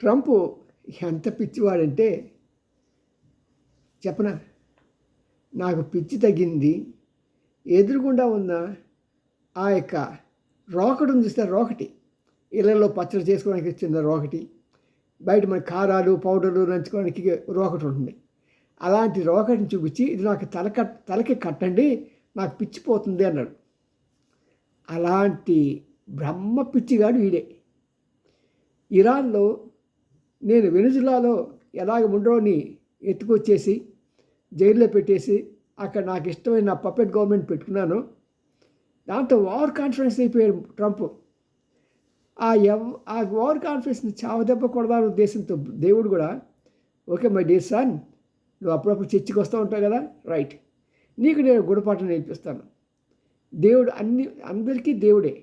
Trump ఎంత పిచ్చివాడంటే చెప్పనా, నాకు పిచ్చి తగ్గింది. ఎదురుగుండా ఉన్న ఆ యొక్క రోకటి ఉంది చూస్తే, రోకటి ఇళ్ళల్లో పచ్చడి చేసుకోవడానికి చిన్న రోకటి, బయట మన కారాలు పౌడర్లు నంచుకోవడానికి రోకటి ఉంటుంది. అలాంటి రోకటిని చూపించి ఇది నాకు తలకి కట్టండి, నాకు పిచ్చిపోతుంది అన్నాడు. అలాంటి బ్రహ్మ పిచ్చిగాడు వీడే. ఇరాన్లో నేను వెనుజులాలో ఎలాగ ముండోని ఎత్తుకొచ్చేసి జైల్లో పెట్టేసి అక్కడ నాకు ఇష్టమైన పపెట్ గవర్నమెంట్ పెట్టుకున్నాను. దాంతో వార్ కాన్ఫరెన్స్ అయిపోయాడు ట్రంప్. ఆ వార్ కాన్ఫరెన్స్ని చావదెబ్బ కొడదాని ఉద్దేశంతో దేవుడు కూడా, ఓకే మై డియర్ సన్, నువ్వు అప్పుడప్పుడు చర్చికి వస్తూ ఉంటావు కదా, రైట్, నీకు నేను గుణపాఠం నేర్పిస్తాను. దేవుడు అందరికీ దేవుడే,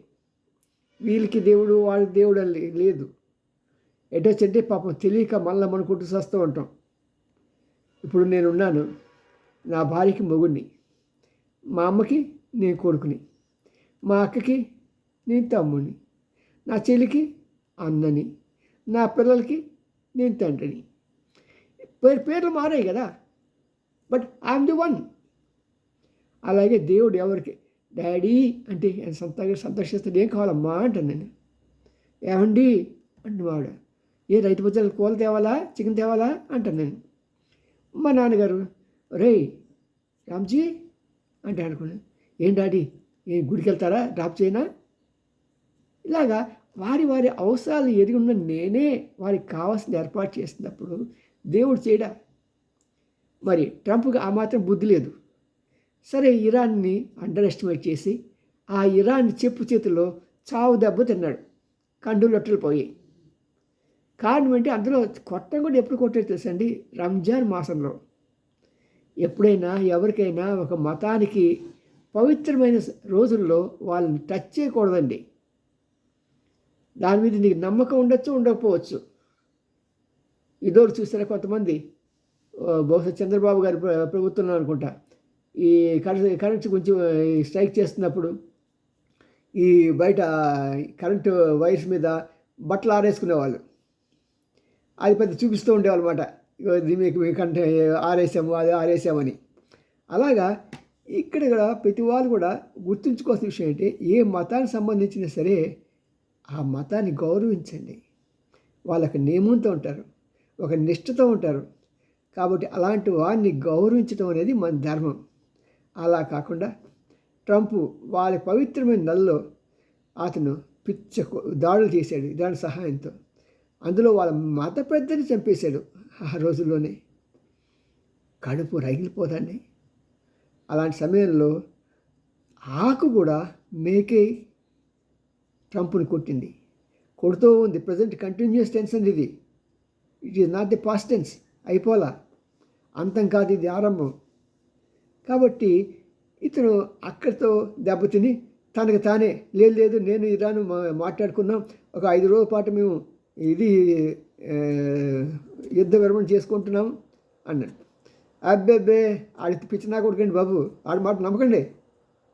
వీళ్ళకి దేవుడు వాళ్ళకి దేవుడు అని లేదు. ఎటొచ్చంటే పాపం తెలియక మళ్ళీ మనకుంటూ వస్తూ ఉంటాం. ఇప్పుడు నేనున్నాను, నా భార్యకి మొగుడిని, మా అమ్మకి నేను కొడుకుని, మా అక్కకి నేను తమ్ముడిని, నా చెల్లికి అన్నని, నా పిల్లలకి నేను తండ్రిని. పేర్లు మారాయి కదా, బట్ ఐఎమ్ ది వన్. అలాగే దేవుడు ఎవరికి డాడీ అంటే సంతోషిస్తాడు. ఏం కావాలమ్మా అంటాను నేను. ఏమండి అంటే మావిడ, ఏ రైతు బజార్లు కూల తేవాలా, చికెన్ తేవాలా అంటాను నేను. మా నాన్నగారు, రే రామ్జీ అంటే అనుకున్నాను, ఏం డాడీ ఏం గుడికి వెళ్తారా, డ్రాప్ చేయనా? ఇలాగా వారి అవసరాలు ఎరిగి ఉన్న నేనే వారికి కావాల్సిన ఏర్పాటు చేసినప్పుడు దేవుడు చేయడా? మరి ట్రంప్కి ఆ మాత్రం బుద్ధి లేదు. సరే, ఇరాన్ని అండర్ ఎస్టిమేట్ చేసి ఆ ఇరాన్ చెప్పు చేతిలో చావు దెబ్బ తిన్నాడు. కండు లొట్టలు పోయాయి. కారణం ఏంటి? అందులో కొట్టం కూడా ఎప్పుడు కొట్టేది తెలుసండి, రంజాన్ మాసంలో. ఎప్పుడైనా ఎవరికైనా ఒక మతానికి పవిత్రమైన రోజుల్లో వాళ్ళని టచ్ చేయకూడదండి. దాని మీద నీకు నమ్మకం ఉండొచ్చు, ఉండకపోవచ్చు. ఇదోరు చూస్తారా కొంతమంది, బహుశా చంద్రబాబు గారి ప్రభుత్వంలో అనుకుంటా, ఈ కరెంట్ కొంచెం స్ట్రైక్ చేస్తున్నప్పుడు ఈ బయట కరెంటు వైర్స్ మీద బట్టలు ఆరేసుకునేవాళ్ళు. అది పెద్ద చూపిస్తూ ఉండేవాళ్ళు అనమాట, మీకంటే ఆరేసాము, అది ఆరేసామని. అలాగా ఇక్కడ కూడా ప్రతి వాళ్ళు కూడా గుర్తుంచుకోవాల్సిన విషయం ఏంటి, ఏ మతానికి సంబంధించినా సరే ఆ మతాన్ని గౌరవించండి. వాళ్ళకి నియమంతో ఉంటారు, ఒక నిష్ఠతో ఉంటారు. కాబట్టి అలాంటి వారిని గౌరవించడం అనేది మన ధర్మం. అలా కాకుండా ట్రంప్ వాళ్ళ పవిత్రమైన నెలలో అతను దాడులు చేశాడు ఇరాన్ సహాయంతో. అందులో వాళ్ళ మత పెద్దని చంపేశాడు. ఆ రోజుల్లోనే కడుపు రగిలిపోదండి. అలాంటి సమయంలో ఆకు కూడా మేకై ట్రంప్ని కొట్టింది, కొడుతూ ఉంది. ప్రజెంట్ కంటిన్యూస్ టెన్స్ అండి ఇది. It is not the past tense, అయిపోలా, అంతం కాదు, ఇది ఆరంభం. కాబట్టి ఇతను అక్కడితో దెబ్బతిని తనకు తానే లేదు నేను ఇరాను మాట్లాడుకున్నాం, ఒక 5 రోజుల పాటు మేము ఇది యుద్ధ విరమణ చేసుకుంటున్నాం అన్నాడు. అబ్బే ఆడి పిచ్చినా కొడుకండి బాబు, ఆడి మాట నమ్మకండి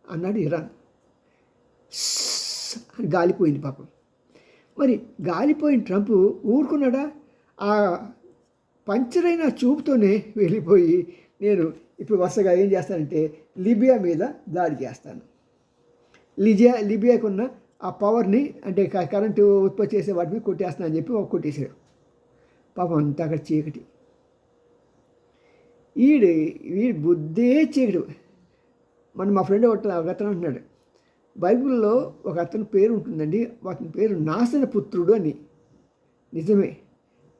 అన్నాడు ఇరాన్. గాలిపోయింది పాపం. మరి గాలిపోయిన ట్రంప్ ఊరుకున్నాడా? ఆ పంచరైన చూపుతోనే వెళ్ళిపోయి, నేను ఇప్పుడు వరుసగా ఏం చేస్తానంటే లిబియా మీద దాడి చేస్తాను, లిబియాకున్న ఆ పవర్ని అంటే కరెంటు ఉత్పత్తి చేసే వాటిని కొట్టేస్తాను అని చెప్పి కొట్టేశాడు. పాపం అంతా అక్కడ చీకటి. వీడి బుద్ధే చీకటి. మా ఫ్రెండ్ ఒక అతను అంటున్నాడు, బైబిల్లో ఒక అతని పేరు ఉంటుందండి, అతని పేరు నాశనపుత్రుడు అని. నిజమే,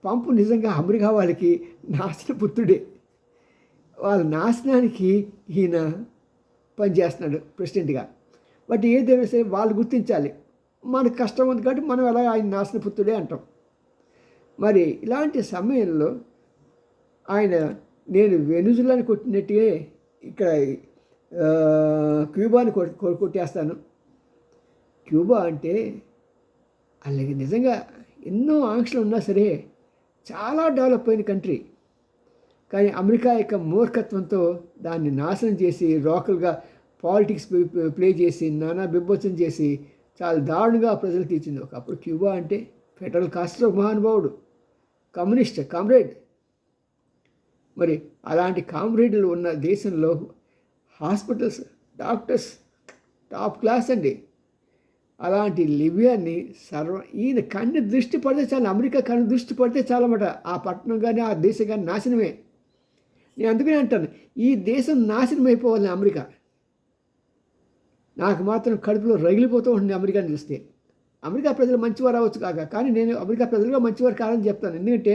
పంపు నిజంగా అమెరికా వాళ్ళకి నాశనపుత్రుడే. వాళ్ళ నాశనానికి ఈయన పనిచేస్తున్నాడు ప్రెసిడెంట్గా. బట్ ఏదైనా సరే వాళ్ళు గుర్తించాలి, మనకు కష్టం ఉంది కాబట్టి మనం ఎలా ఆయన నాశనపుత్రుడే అంటాం. మరి ఇలాంటి సమయంలో ఆయన నేను వెనుజులాని కొట్టినట్టుగా ఇక్కడ క్యూబాని కొట్టేస్తాను. క్యూబా అంటే అలాగే నిజంగా ఎన్నో ఆంక్షలు ఉన్నా సరే చాలా డెవలప్ అయిన కంట్రీ. కానీ అమెరికా యొక్క మూర్ఖత్వంతో దాన్ని నాశనం చేసి లోకల్గా పాలిటిక్స్ ప్లే చేసి నానా బిబ్బొచ్చం చేసి చాలా దారుణంగా ప్రజలు తీర్చింది. ఒకప్పుడు క్యూబా అంటే ఫెడరల్ కాస్ట్రో మహానుభావుడు, కమ్యూనిస్ట్ కామ్రేడ్. మరి అలాంటి కామ్రేడ్లు ఉన్న దేశంలో హాస్పిటల్స్, డాక్టర్స్ టాప్ క్లాస్ అండి. అలాంటి లిబియాని ఈయన కన్ను దృష్టి పడితే చాలు, అమెరికా కన్ను దృష్టి పడితే చాలన్నమాట, ఆ పట్టణం కానీ ఆ దేశం కానీ నాశనమే. నేను అందుకనే అంటాను, ఈ దేశం నాశనం అయిపోవాలి అమెరికా. నాకు మాత్రం కడుపులో రగిలిపోతూ ఉంటుంది అమెరికాని చూస్తే. అమెరికా ప్రజలు మంచివారు అవ్వచ్చు కాక, కానీ నేను అమెరికా ప్రజలుగా మంచివారు కాదని చెప్తాను. ఎందుకంటే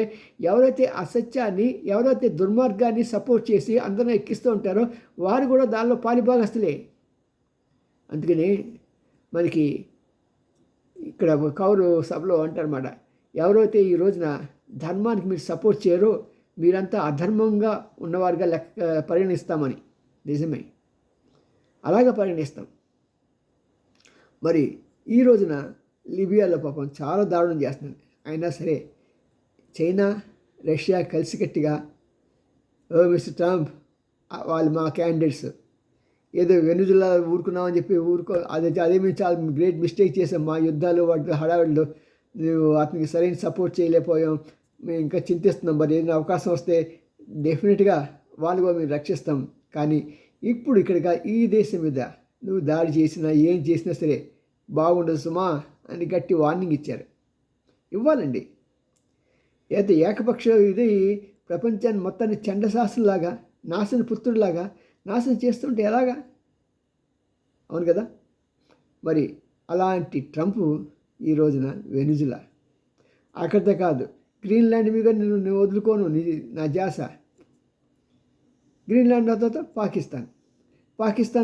ఎవరైతే అసత్యాన్ని, ఎవరైతే దుర్మార్గాన్ని సపోర్ట్ చేసి అందరిని ఎక్కిస్తూ ఉంటారో వారు కూడా దానిలో పాలిభాగస్తులే. అందుకని మనకి ఇక్కడ కౌరు సభలో అంటారన్నమాట, ఎవరైతే ఈ రోజున ధర్మానికి మీరు సపోర్ట్ చేయరో మీరంతా అధర్మంగా ఉన్నవారుగా పరిగణిస్తామని. నిజమే, అలాగా పరిగణిస్తాం. మరి ఈ రోజున లిబియాలో పాపం చాలా దారుణం చేస్తుంది. అయినా సరే చైనా, రష్యా కలిసికట్టుగా, మిస్టర్ ట్రంప్ వాళ్ళు మా క్యాండిడేట్స్, ఏదో వెనుజులా ఊరుకున్నామని చెప్పి అదే మేము చాలా గ్రేట్ మిస్టేక్ చేసాం, మా యుద్ధాలు వాటి హడావిడిలో అతనికి సరైన సపోర్ట్ చేయలేకపోయాం, మేము ఇంకా చింతిస్తున్నాం. మరి ఏదైనా అవకాశం వస్తే డెఫినెట్గా వాళ్ళు కూడా మేము రక్షిస్తాం. కానీ ఇప్పుడు ఇక్కడిగా ఈ దేశం మీద నువ్వు దాడి చేసినా ఏం చేసినా సరే బాగుండదు సుమా అని గట్టి వార్నింగ్ ఇచ్చారు. ఇవ్వాలండి. అయితే ఏకపక్ష ఇది ప్రపంచాన్ని మొత్తాన్ని చండశాసనలాగా, నాశన పుత్రుడిలాగా నాశనం చేస్తుంటే ఎలాగా? అవును కదా. మరి అలాంటి ట్రంప్ ఈ రోజున వెనుజులా, అక్కడితో కాదు గ్రీన్లాండ్ మీద నేను వదులుకోను, నా జాస. గ్రీన్లాండ్ తర్వాత పాకిస్తాన్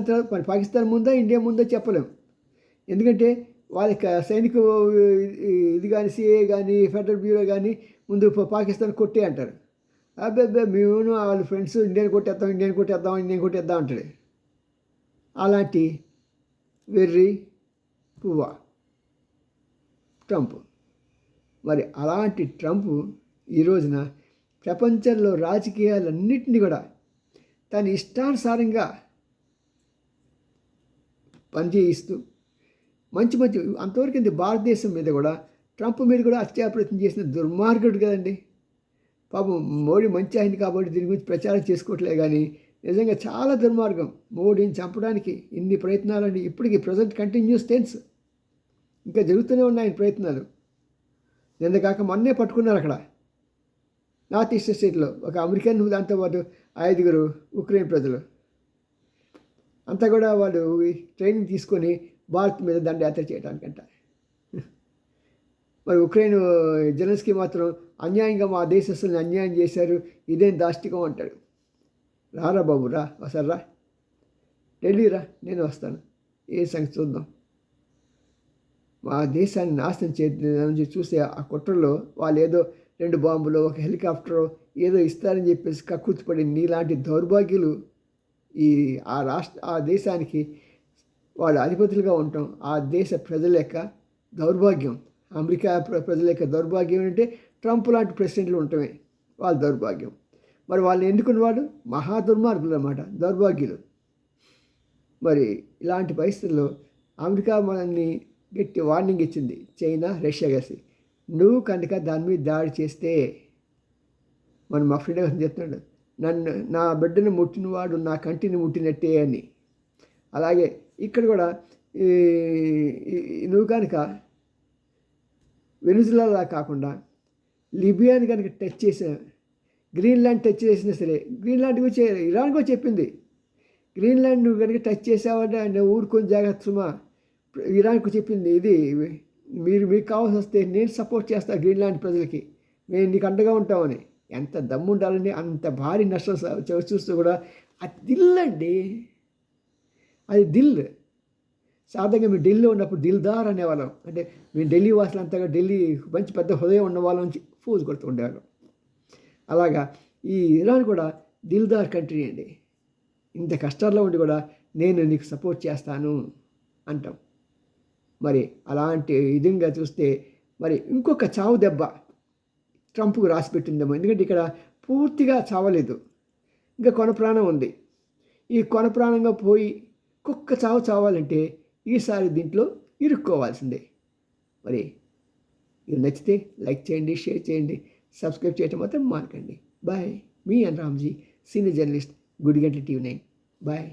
తర్వాత మరి పాకిస్తాన్ ముందా ఇండియా ముందో చెప్పలేం. ఎందుకంటే వాళ్ళకి సైనిక ఇది కానీ సిఏ కానీ ఫెడరల్ బ్యూరో కానీ ముందు పాకిస్తాన్ కొట్టే అంటారు. అబ్బాయి మేము వాళ్ళ ఫ్రెండ్స్ ఇండియాని కొట్టేద్దాం అంటాడు. అలాంటి వెర్రి పువ్వా ట్రంప్. మరి అలాంటి ట్రంప్ ఈ రోజున ప్రపంచంలో రాజకీయాలన్నింటినీ కూడా తన ఇష్టానుసారంగా పనిచేయిస్తూ మంచి అంతవరకు ఇది భారతదేశం మీద కూడా ట్రంప్ మీద కూడా హత్యా ప్రయత్నం చేసిన దుర్మార్గుడు కదండి. పాపం మోడీ మంచి అయింది కాబట్టి దీని గురించి ప్రచారం చేసుకోవట్లే, కానీ నిజంగా చాలా దుర్మార్గం. మోడీని చంపడానికి ఇన్ని ప్రయత్నాలని ఇప్పటికీ ప్రజెంట్ కంటిన్యూస్ టెన్స్ ఇంకా జరుగుతూనే ఉన్నాయి ప్రయత్నాలు. నిన్న కాక మొన్నే పట్టుకున్నారు అక్కడ నార్త్ ఈస్ట్ స్టేట్లో ఒక అమెరికన్, దాంతో పాటు 5 ఉక్రెయిన్ ప్రజలు అంతా కూడా వాళ్ళు ట్రైనింగ్ తీసుకొని భారత్ మీద దండయాత్ర చేయడానికంట. మరి ఉక్రెయిన్ జెలెన్స్కీ మాత్రం అన్యాయంగా మా దేశస్తుల్ని అన్యాయం చేశారు, ఇదేం దాష్టికం అంటాడు. రారా బాబు రా, వసరా ఢిల్లీ రా, నేను వస్తాను, ఏ సంగతి చూద్దాం. మా దేశాన్ని నాశనం చేసి చూస్తే ఆ కుట్రలో వాళ్ళు ఏదో 2 బాంబులు, ఒక హెలికాప్టరు ఏదో ఇస్తారని చెప్పేసి కక్కుర్తిపడి నీలాంటి దౌర్భాగ్యులు ఆ దేశానికి వాళ్ళు అధిపతులుగా ఉండటం ఆ దేశ ప్రజల యొక్క దౌర్భాగ్యం. అమెరికా ప్రజల యొక్క దౌర్భాగ్యం ఏంటంటే ట్రంప్ లాంటి ప్రెసిడెంట్లు ఉండటమే వాళ్ళ దౌర్భాగ్యం. మరి వాళ్ళని ఎన్నుకున్నవాడు మహా దుర్మార్గులు అన్నమాట, దౌర్భాగ్యులు. మరి ఇలాంటి పరిస్థితుల్లో అమెరికా మనల్ని గట్టి వార్నింగ్ ఇచ్చింది, చైనా, రష్యా కలిసి. నువ్వు కనుక దాని మీద దాడి చేస్తే, మా ఫ్రెండ్ చెప్తున్నాడు, నా బిడ్డను ముట్టినవాడు నా కంటిని ముట్టినట్టే అని. అలాగే ఇక్కడ కూడా నువ్వు కనుక వెనుజులాలా కాకుండా లిబియాని కనుక టచ్ చేసిన, గ్రీన్లాండ్ టచ్ చేసినా సరే, గ్రీన్లాండ్ గురించి ఇరాన్ కూడా చెప్పింది, గ్రీన్లాండ్ నువ్వు కనుక టచ్ చేసావంటే నేను ఊరుకొని జాగ్రత్త సుమా. ఇరాన్కు చెప్పింది ఇది, మీకు కావాల్సి వస్తే నేను సపోర్ట్ చేస్తాను గ్రీన్లాండ్ ప్రజలకి, మేము నీకు అండగా ఉంటామని. ఎంత దమ్ము ఉండాలని, అంత భారీ నష్టం చూస్తూ కూడా అది దిల్ అండి, అది దిల్. సాధారణంగా మేము ఢిల్లీలో ఉన్నప్పుడు దిల్దార్ అనేవాళ్ళం, అంటే మేము ఢిల్లీ వాసులంతగా ఢిల్లీ మంచి పెద్ద హృదయం ఉన్న వాళ్ళ నుంచి ఫోజు కొడుతూ ఉండేవాళ్ళం. అలాగా ఈ ఇరాన్ కూడా దిల్దార్ కంట్రీ అండి. ఇంత కష్టాల్లో ఉండి కూడా నేను నీకు సపోర్ట్ చేస్తాను అంటాం. మరి అలాంటి విధంగా చూస్తే మరి ఇంకొక చావు దెబ్బ ట్రంప్కు రాసిపెట్టిందేమో. ఎందుకంటే ఇక్కడ పూర్తిగా చావలేదు, ఇంకా కొన ప్రాణం ఉంది. ఈ కొన ప్రాణంగా పోయి కుక్క చావాలంటే ఈసారి దీంట్లో ఇరుక్కోవాల్సిందే. మరి ఇది నచ్చితే లైక్ చేయండి, షేర్ చేయండి, సబ్స్క్రైబ్ చేయటం మాత్రం మానకండి. బాయ్. మీ N Ramji, senior journalist, Gudigantla TV9. Bye.